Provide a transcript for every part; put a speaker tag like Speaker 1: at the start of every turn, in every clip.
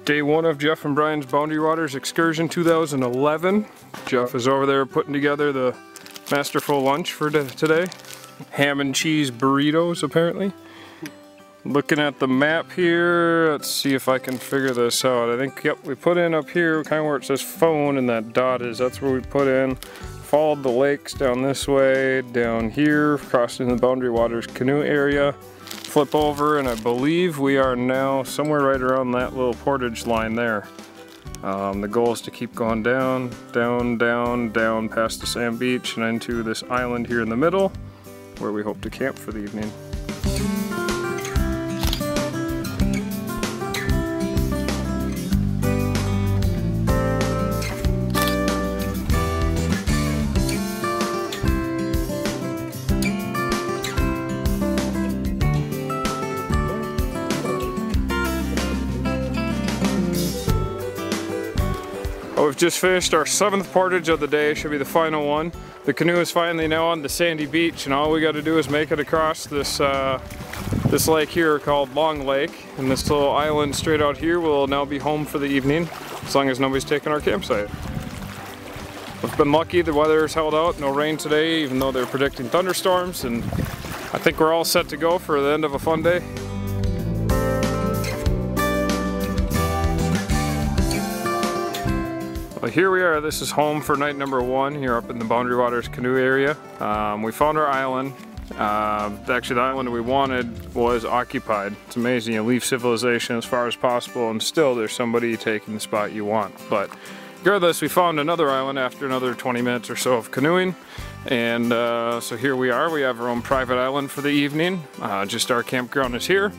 Speaker 1: Day one of Jeff and Brian's Boundary Waters excursion 2011. Jeff is over there putting together the masterful lunch for today. Ham and cheese burritos, apparently. Looking at the map here, let's see if I can figure this out. I think, yep, we put in up here, kind of where it says phone and that dot is, that's where we put in. Followed the lakes down this way, down here, crossing the Boundary Waters Canoe Area. Flip over, and I believe we are now somewhere right around that little portage line there. The goal is to keep going down, down, down, down past the sand beach and into this island here in the middle where we hope to camp for the evening. We've just finished our 7th portage of the day, should be the final one. The canoe is finally now on the sandy beach, and all we got to do is make it across this this lake here called Long Lake, and this little island straight out here will now be home for the evening, as long as nobody's taking our campsite. We've been lucky, the weather's held out, no rain today, even though they're predicting thunderstorms, and I think we're all set to go for the end of a fun day. Well, here we are. This is home for night number 1 here up in the Boundary Waters Canoe Area. We found our island. Actually, the island we wanted was occupied. It's amazing. You leave civilization as far as possible and still there's somebody taking the spot you want. But regardless, we found another island after another 20 minutes or so of canoeing. And so here we are. We have our own private island for the evening. Just our campground is here.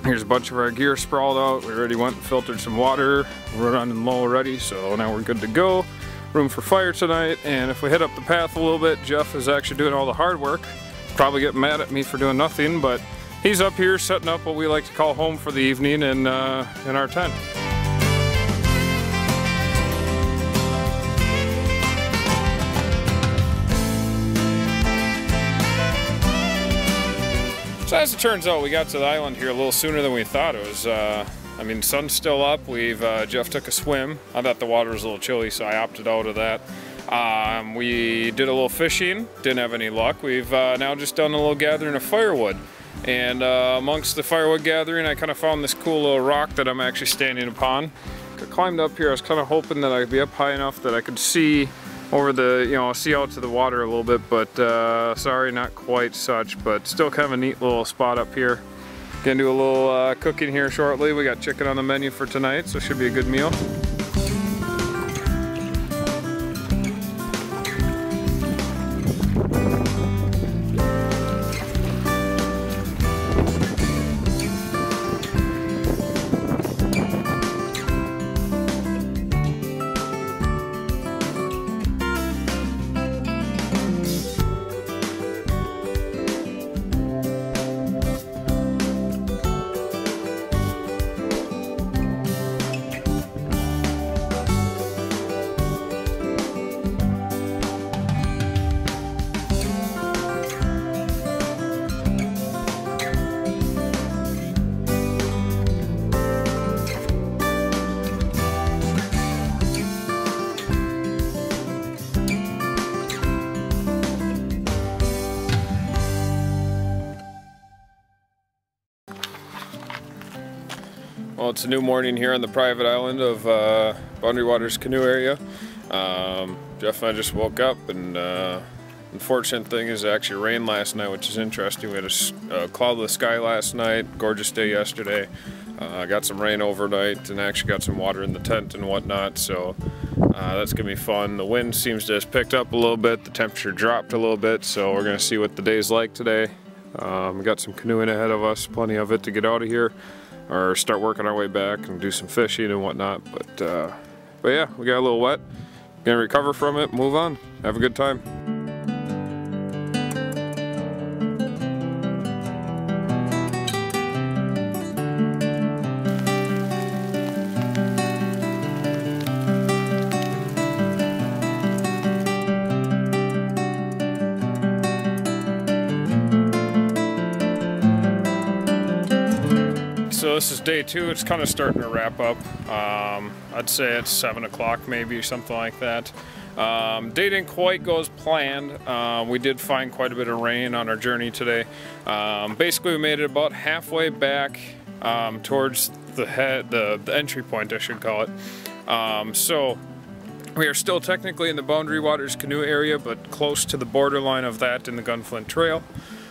Speaker 1: Here's a bunch of our gear sprawled out. We already went and filtered some water. We're running low already, so now we're good to go. Room for fire tonight, and if we head up the path a little bit, Jeff is actually doing all the hard work. Probably getting mad at me for doing nothing, but he's up here setting up what we like to call home for the evening in our tent. So as it turns out, we got to the island here a little sooner than we thought. It was, I mean, sun's still up. Jeff took a swim. I thought the water was a little chilly, so I opted out of that. We did a little fishing, didn't have any luck. We've now just done a little gathering of firewood. And amongst the firewood gathering, I kind of found this cool little rock that I'm actually standing upon. I climbed up here. I was kind of hoping that I'd be up high enough that I could see over the, see out to the water a little bit, but sorry, not quite such, but still kind of a neat little spot up here. Gonna do a little cooking here shortly. We got chicken on the menu for tonight, so it should be a good meal. Well, it's a new morning here on the private island of Boundary Waters Canoe Area. Jeff and I just woke up, and unfortunate thing is it actually rained last night, which is interesting. We had a cloudless sky last night, gorgeous day yesterday. Got some rain overnight and actually got some water in the tent and whatnot, so that's gonna be fun. The wind seems to have picked up a little bit, the temperature dropped a little bit, so we're gonna see what the day's like today. We got some canoeing ahead of us, plenty of it to get out of here or start working our way back and do some fishing and whatnot, but yeah, we got a little wet. Gonna recover from it, move on, have a good time. so this is day 2. It's kind of starting to wrap up. I'd say it's 7 o'clock maybe, or something like that. Day didn't quite go as planned. We did find quite a bit of rain on our journey today. Basically, we made it about halfway back towards the entry point, I should call it. So we are still technically in the Boundary Waters Canoe Area, but close to the borderline of that in the Gunflint Trail.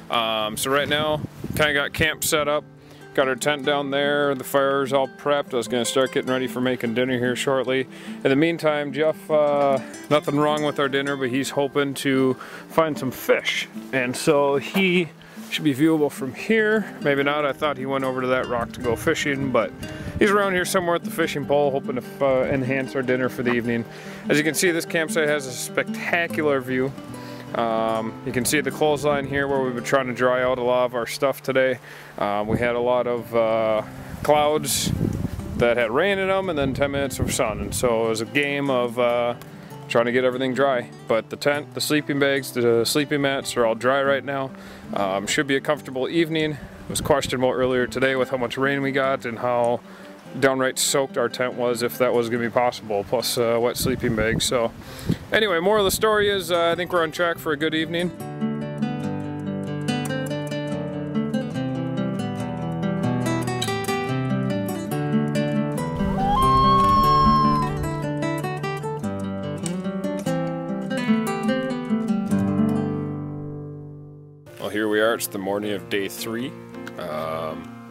Speaker 1: So right now, kind of got camp set up. Got our tent down there, the fire's all prepped. I was going to start getting ready for making dinner here shortly. In the meantime, Jeff, nothing wrong with our dinner, but he's hoping to find some fish. And so he should be viewable from here. Maybe not, I thought he went over to that rock to go fishing, but he's around here somewhere at the fishing pole, hoping to enhance our dinner for the evening. As you can see, this campsite has a spectacular view. You can see the clothesline here where we've been trying to dry out a lot of our stuff today. We had a lot of clouds that had rain in them and then 10 minutes of sun, and so it was a game of trying to get everything dry. But the tent, the sleeping bags, the sleeping mats are all dry right now. Should be a comfortable evening. It was questionable earlier today with how much rain we got and how downright soaked our tent was, if that was going to be possible, plus wet sleeping bags. So anyway, moral of the story is I think we're on track for a good evening. Well, here we are. It's the morning of day 3.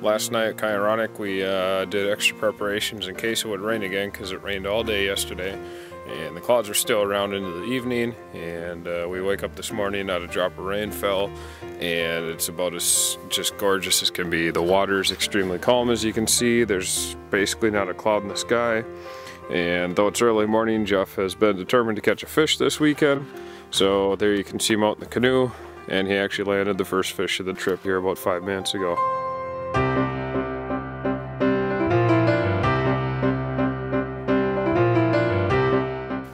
Speaker 1: Last night, kind of ironic, we did extra preparations in case it would rain again, because it rained all day yesterday and the clouds are still around into the evening, and we wake up this morning, not a drop of rain fell, and it's about as just gorgeous as can be. The water is extremely calm, as you can see. There's basically not a cloud in the sky, and though it's early morning, Jeff has been determined to catch a fish this weekend. So there you can see him out in the canoe, and he actually landed the first fish of the trip here about 5 minutes ago.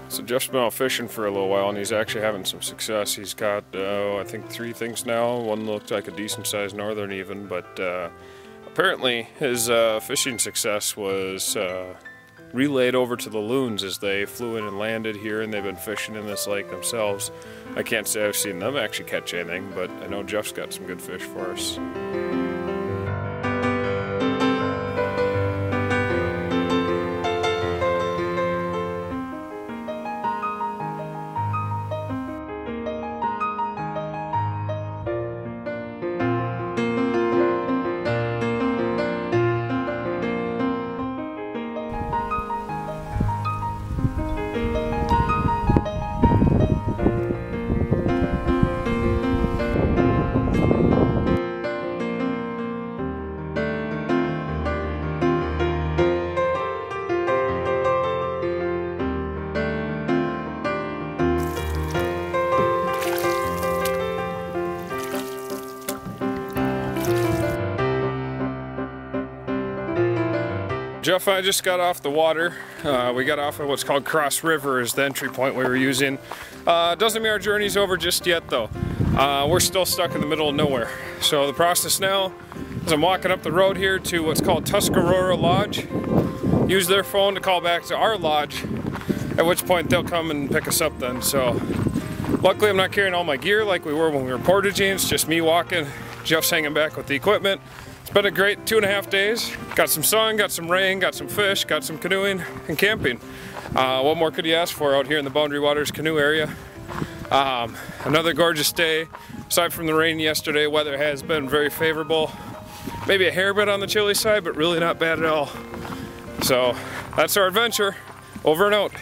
Speaker 1: So Jeff's been out fishing for a little while, and he's actually having some success. He's got, I think 3 things now. One looked like a decent sized northern even, but apparently his fishing success was relayed over to the loons as they flew in and landed here, and they've been fishing in this lake themselves. I can't say I've seen them actually catch anything, but I know Jeff's got some good fish for us. Jeff and I just got off the water. We got off at what's called Cross River is the entry point we were using. Doesn't mean our journey's over just yet though. We're still stuck in the middle of nowhere. So the process now is I'm walking up the road here to what's called Tuscarora Lodge. Use their phone to call back to our lodge, at which point they'll come and pick us up then. So luckily I'm not carrying all my gear like we were when we were portaging. It's just me walking, Jeff's hanging back with the equipment. It's been a great 2.5 days. Got some sun, got some rain, got some fish, got some canoeing and camping. What more could you ask for out here in the Boundary Waters Canoe Area? Another gorgeous day. Aside from the rain yesterday, weather has been very favorable. Maybe a hair bit on the chilly side, but really not bad at all. So that's our adventure. Over and out.